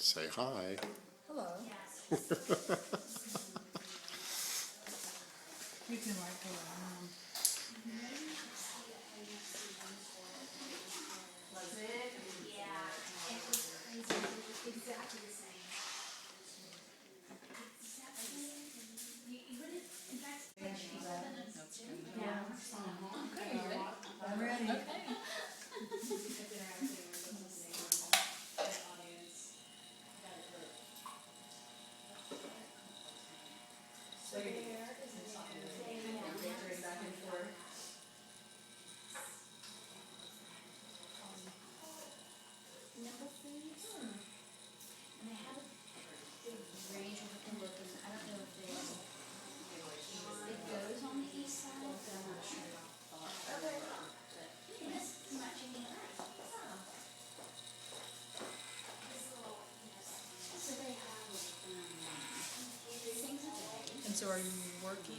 Say hi. Hello. You can like go around. Was it? Yeah, it was crazy. It was exactly the same. Exactly. You wouldn't, in fact, Yeah. okay. I'm ready. So you're back and forth. Nipple sleeves. And they have a big range of what they're looking. I don't know if it goes on the east side, but I'm not sure. Okay. But this is matching it. So they have things a day. And so are you working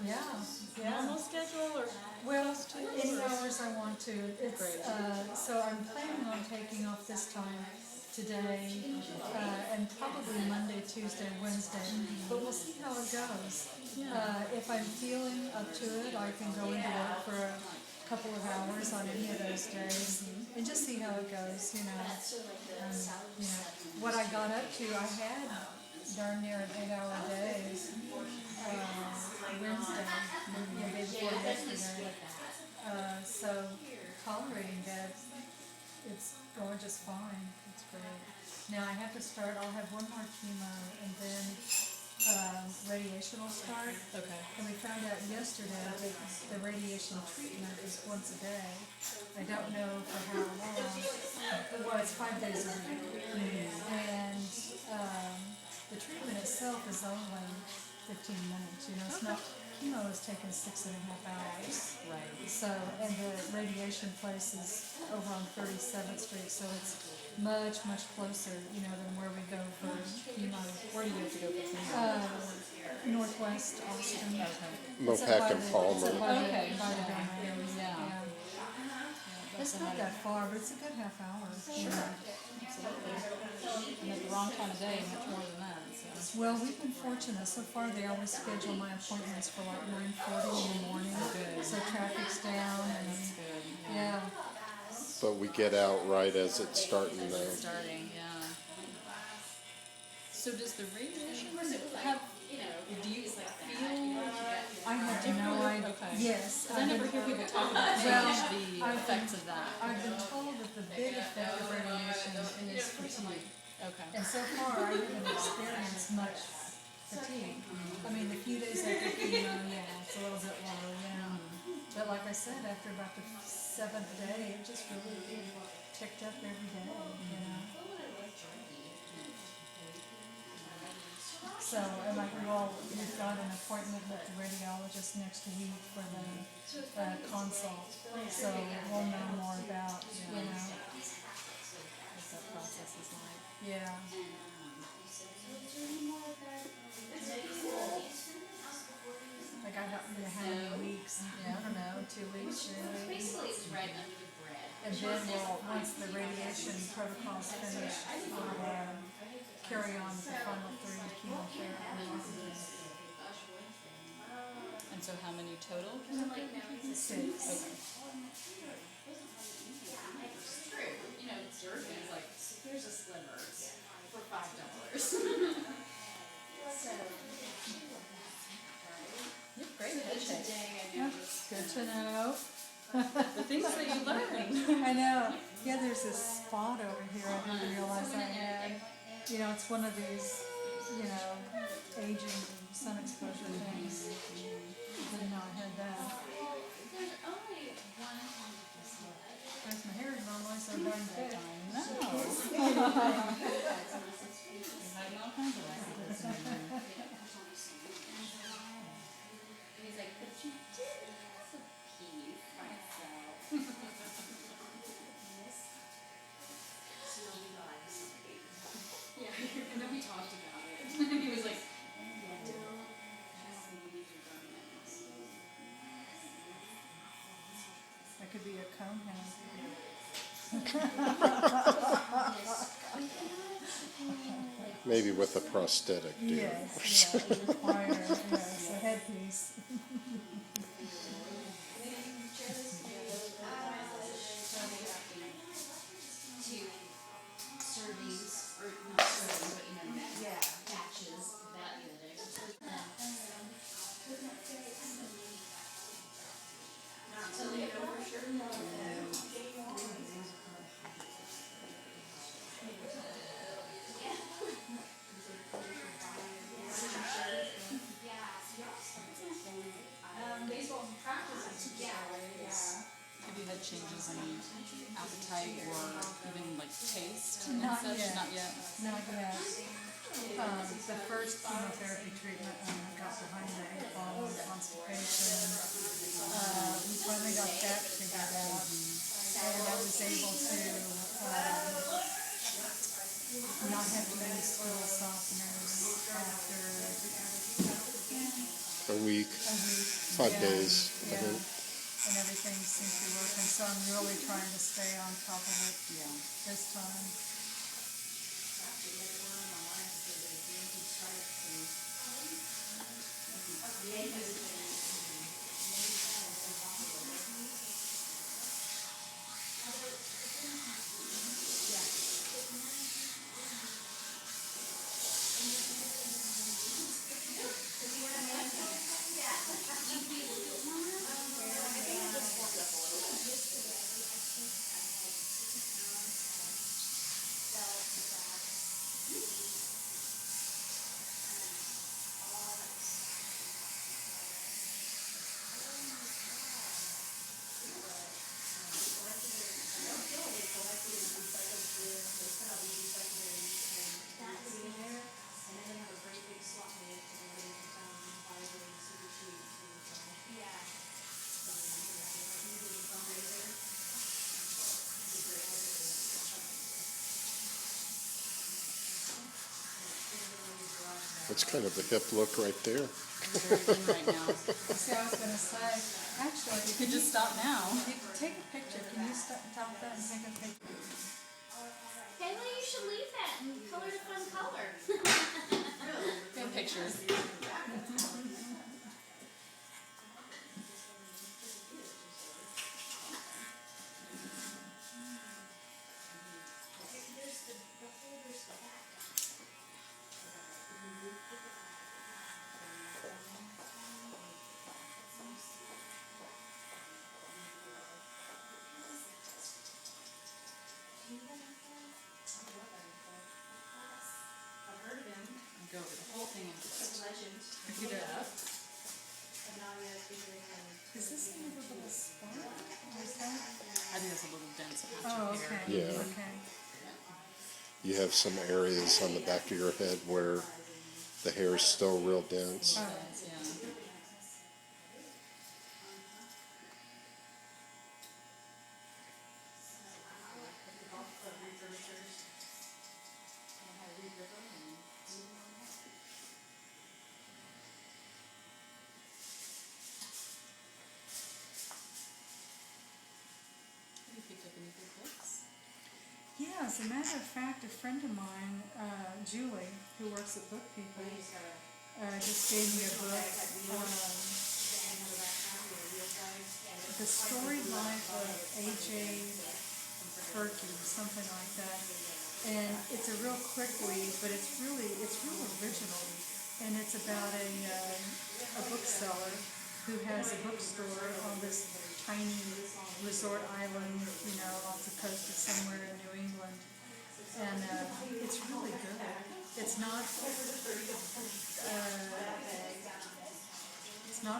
Yeah. normal schedule or Well, close to? any or- hours I want to. It's, Great. so I'm planning on taking off this time today, and probably Monday, Tuesday, Wednesday, but we'll see how it goes. If I'm feeling up to it, I can go into work for a couple of hours on any of those days and just see how it goes, you know. You know, what I got up to, I had darn near an 8-hour day, Wednesday, the day before yesterday. So tolerating that, it's going just fine. It's great. Now I have to start, I'll have one more chemo and then radiation will start. Okay. And we found out yesterday that the radiation treatment is once a day. I don't know for how long. Well, it's 5 days a week. And the treatment itself is only 15 minutes. You know, it's not, chemo is taking 6.5 hours. Right. So, and the radiation place is over on 37th Street, so it's much, much closer, you know, than where we go for chemo. Where do you have to go for chemo? Northwest Austin. Okay. Mopac and It's up Palmer. by the, Okay. by the domain. Yeah. It's not that far, but it's a good half hour. Sure. Absolutely. And at the wrong time of day, much more than that. So. Well, we've been fortunate. So far, they always schedule my appointments for like 9:40 in the morning. Good. So traffic's down and, That's good. yeah. But we get out right as it's starting to. Starting, yeah. So does the radiation have, do you feel? I have no idea. Okay. Yes. Because I never hear people talk about Well, the I've effects of that. I've been told that the big effect of radiation is fatigue. Okay. And so far, I haven't experienced much fatigue. I mean, the few days after chemo, yeah, it's a little bit low, yeah. But like I said, after about the 7th day, it just really ticked up every day, you know. So, and like we've got an appointment with the radiologist next week for the consult. So we'll know more about, you know. What that process is like. Yeah. Like I don't know how many weeks. Yeah, I don't know, 2 weeks, 3 weeks. Basically, it's right under the bread. And then once the radiation protocol's finished, we'll carry on with the final 3 chemotherapy. And so how many total? 6. Okay. It's true. Surgeon is like, here's a slimmer for $5. You have great head shape. Yeah, good to know. The things that you learn. I know. Yeah, there's this spot over here I didn't realize I had. You know, it's one of these, you know, aging sun exposure things. Didn't know I had that. There's only one. Because my hair is normally so darn thick. No. You're having all kinds of ideas. He's like, but you did have a pee myself. Yeah, and then we talked about it. He was like, That could be a cone head. Maybe with a prosthetic, dear. Yes, yeah, it requires, yes, a headpiece. Two servings, or not servings, but batches that the other day. Baseball practices. Have you had changes in appetite or even like taste and Not such? yet. Not yet. Not yet. The first chemotherapy treatment, I got behind the eight ball on constipation. We finally got that figured out, and I was able to not have to use stool softeners after A week, a week. 5 Yeah, days, I yeah. think. And everything seems to be working, so I'm really trying to stay on top of it Yeah. this time. It's kind of a hip look right there. You're very in right now. See, I was gonna say, actually, You could just stop now. you take a picture. Can you stop that and take a picture? Kayla, you should leave that and color the fun color. Good pictures. Go over the whole thing and just pick it up. Is this a little spot? Is that? I think that's a little dense patch Oh, of hair. okay. Yeah. Okay. You have some areas on the back of your head where the hair is still real dense. Oh, Yeah. Have you picked up any good books? yeah. As a matter of fact, a friend of mine, Julie, who works at Book People, just gave me a book. The Storied Life of A.J. Perky, something like that. And it's a real quick read, but it's real original. And it's about a bookseller who has a bookstore on this tiny resort island, off the coast of somewhere in New England. And it's really good. It's not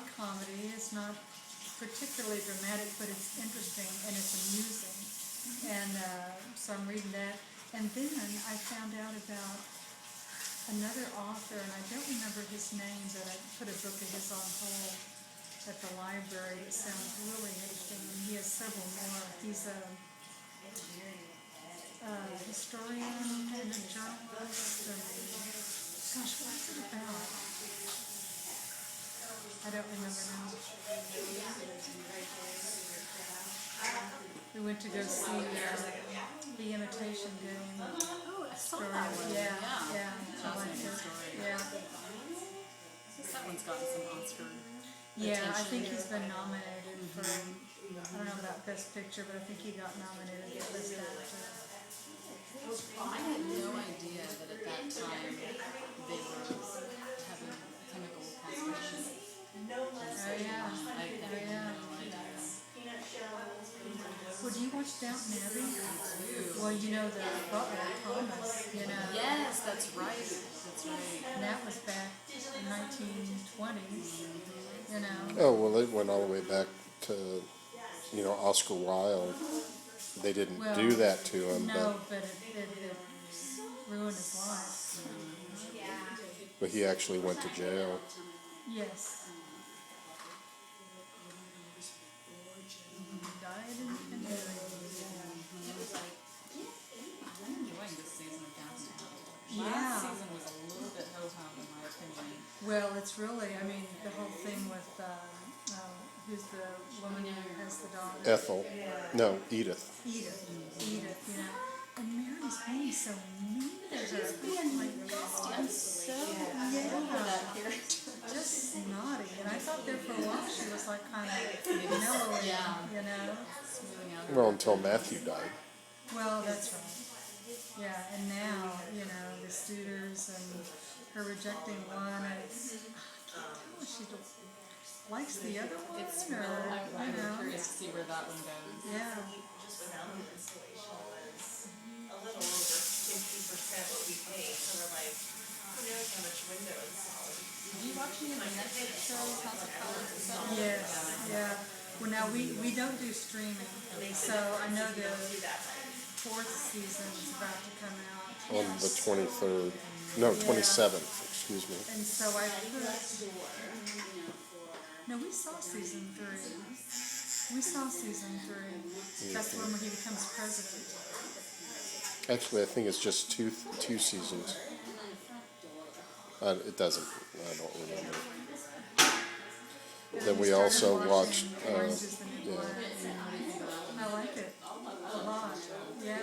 a comedy. It's not particularly dramatic, but it's interesting and it's amusing. And so I'm reading that. And then I found out about another author, and I don't remember his name, but I put a book of his on hold at the library. It sounds really interesting, and he has several more. He's a historian and a journalist. And, gosh, what's it about? I don't remember now. We went to go see The Imitation Game. Oh, I saw Story. that one. Yeah. like fascinating it. story. Yeah. That one's gotten some Oscar. Yeah, I think attention. he's been nominated for, I don't know about Best Picture, but I think he got nominated for Best Actor. I had no idea that at that time they were having chemical castration. Oh, yeah. I had Oh, yeah. no idea. Well, do you watch Downton Abbey? Well, you know the butler, Thomas, you know. Yes, that's right. That's right. And that was back in 1920s, you know. Oh, well, it went all the way back to, Oscar Wilde. They didn't Well, do that to him, No, but it ruined his life. but he actually went to jail. Yes. He died in Italy. I'm enjoying this season of Downton Abbey. Yeah. Last season was a little bit ho-hum in my opinion. Well, it's really, I mean, the whole thing with, who's the woman who has the daughter? Ethel. No, Edith. Edith, you know. And Mary's being so mean to her. Like, I'm so yeah, just snotty. And I thought there for a while she was like kind of mellowing, Yeah. you know. smoothing out. Well, until Matthew died. Well, that's right. Yeah, and now, you know, the Studers and her rejecting one, and it's, I can't tell if she likes the other one It's or, I'm you know. curious to see where that one goes. Yeah. A little over 50% what we paid, so we're like, who knows how much window installed. Do you watch any of the Netflix shows, House of Cards and stuff? Yes, yeah. Well, now we don't do streaming, so I know the fourth season is about to come out. On the 23rd. No, 27th, excuse me. And so I put, no, we saw season 3. We saw season 3. That's when he becomes president. Actually, I think it's just two seasons. It doesn't. I don't remember. Then we also watched. Orange is the New yeah. Black. I like it a lot. Yeah.